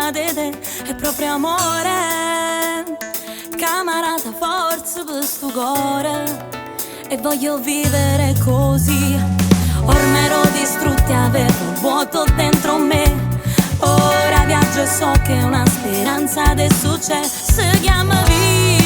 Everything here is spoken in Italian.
prima di te è proprio amore. Camarata, forza per sto cuore, e voglio vivere così. Ormai ero distrutti, avevo un vuoto dentro me. Ora viaggio e so che una speranza adesso c'è, si chiama vita.